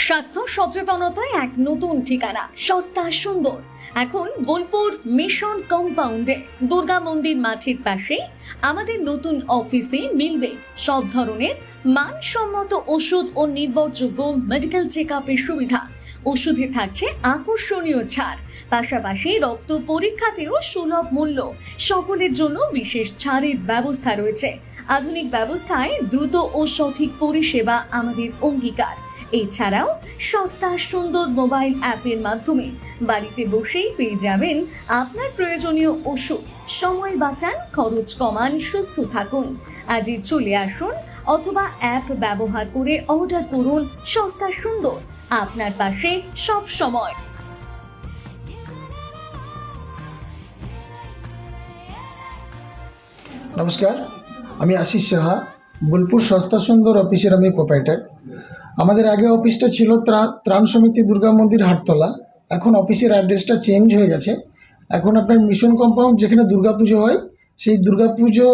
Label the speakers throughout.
Speaker 1: স্বাস্থ্য সচেতনতায় এক নতুন ঠিকানা, সস্তা সুন্দর। এখন বোলপুর মিশন কম্পাউন্ডে দুর্গা মন্দির মাঠের পাশে আমাদের নতুন অফিসে মিলবে সব ধরনের মানসম্মত ওষুধ ও নির্ভরযোগ্য মেডিকেল চেক আপের সুবিধা। ওষুধে থাকছে আকর্ষণীয় ছাড়, পাশাপাশি রক্ত পরীক্ষাতেও সুলভ মূল্য। সকলের জন্য বিশেষ ছাড়ের ব্যবস্থা রয়েছে। আধুনিক ব্যবস্থায় দ্রুত ও সঠিক পরিষেবা আমাদের অঙ্গীকার। এছাড়াও সস্তা সুন্দর মোবাইল অ্যাপের মাধ্যমে বাড়িতে বসেই পেয়ে যাবেন আপনার প্রয়োজনীয় ওষুধ। সময় বাঁচান, খরচ কমান, সুস্থ থাকুন। আজই চলে আসুন অথবা অ্যাপ ব্যবহার করে অর্ডার করুন। সস্তা সুন্দর আপনার পাশে সব সময়।
Speaker 2: নমস্কার, আমি আশিস সাহা, বোলপুর সস্তা সুন্দর অফিসের আমি প্রোপাইটার। আমাদের আগে অফিসটা ছিল ত্রাণ সমিতি দুর্গা মন্দির হাটতলা। এখন অফিসের অ্যাড্রেসটা চেঞ্জ হয়ে গেছে। এখন আপনার মিশন কম্পাউন্ড, যেখানে দুর্গাপুজো হয়, সেই দুর্গাপুজো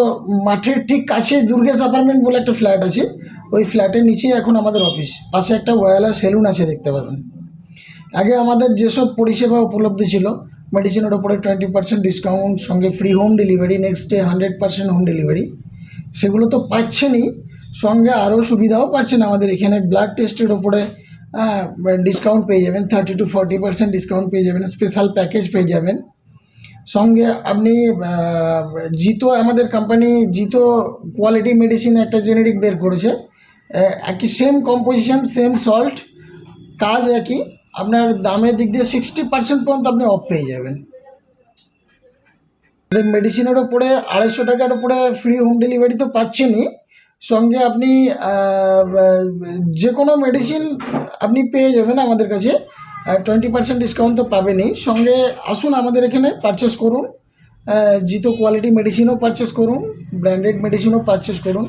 Speaker 2: মাঠের ঠিক কাছে দুর্গেশ অ্যাপার্টমেন্ট বলে একটা ফ্ল্যাট আছে। ওই ফ্ল্যাটের নিচেই এখন আমাদের অফিস। পাশে একটা ওয়ালা সেলুন আছে, দেখতে পাবেন। আগে আমাদের যেসব পরিষেবা উপলব্ধ ছিল, মেডিসিনের ওপরে 20% ডিসকাউন্ট, সঙ্গে free home delivery, next day 100% home delivery, সেগুলো তো পাচ্ছেনই, সঙ্গে আরও সুবিধাও পাচ্ছেন। আমাদের এখানে ব্লাড টেস্টের ওপরে ডিসকাউন্ট পেয়ে যাবেন, 30 to 40% ডিসকাউন্ট পেয়ে যাবেন, স্পেশাল প্যাকেজ পেয়ে যাবেন। সঙ্গে আপনি জিতো, আমাদের কোম্পানি জিতো কোয়ালিটি মেডিসিন একটা জেনেরিক বের করেছে। একই সেম কম্পোজিশন, সেম সল্ট, কাজ একই। আপনার দামের দিক দিয়ে 60% পর্যন্ত আপনি অফ পেয়ে যাবেন। মেডিসিনের ওপরে 250 টাকার ওপরে ফ্রি হোম ডেলিভারি তো পাচ্ছেনই, সঙ্গে আপনি যে কোনো মেডিসিন আপনি পেয়ে যাবেন আমাদের কাছে। 20% ডিসকাউন্ট তো পাবেনই। সঙ্গে আসুন আমাদের এখানে পারচেস করুন, জিতো কোয়ালিটি মেডিসিনও পারচেস করুন, ব্র্যান্ডেড মেডিসিনও পারচেস করুন।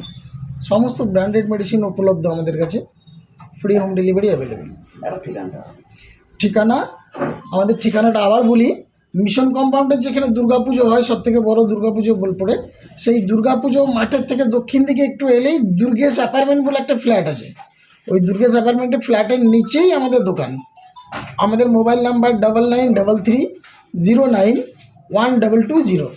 Speaker 2: সমস্ত ব্র্যান্ডেড মেডিসিন উপলব্ধ আমাদের কাছে, ফ্রি হোম ডেলিভারি অ্যাভেলেবেল। ঠিকানা, আমাদের ঠিকানাটা আবার বলি, মিশন কম্পাউন্ডে যেখানে দুর্গাপুজো হয়, সবথেকে বড় দুর্গাপুজো বোলপুরের, সেই দুর্গাপুজো মাঠের থেকে দক্ষিণ দিকে একটু এলেই দুর্গেশ অ্যাপার্টমেন্ট বলে একটা ফ্ল্যাট আছে। ওই দুর্গেশ অ্যাপার্টমেন্টের ফ্ল্যাটের নিচেই আমাদের দোকান। আমাদের মোবাইল নাম্বার 9933091220।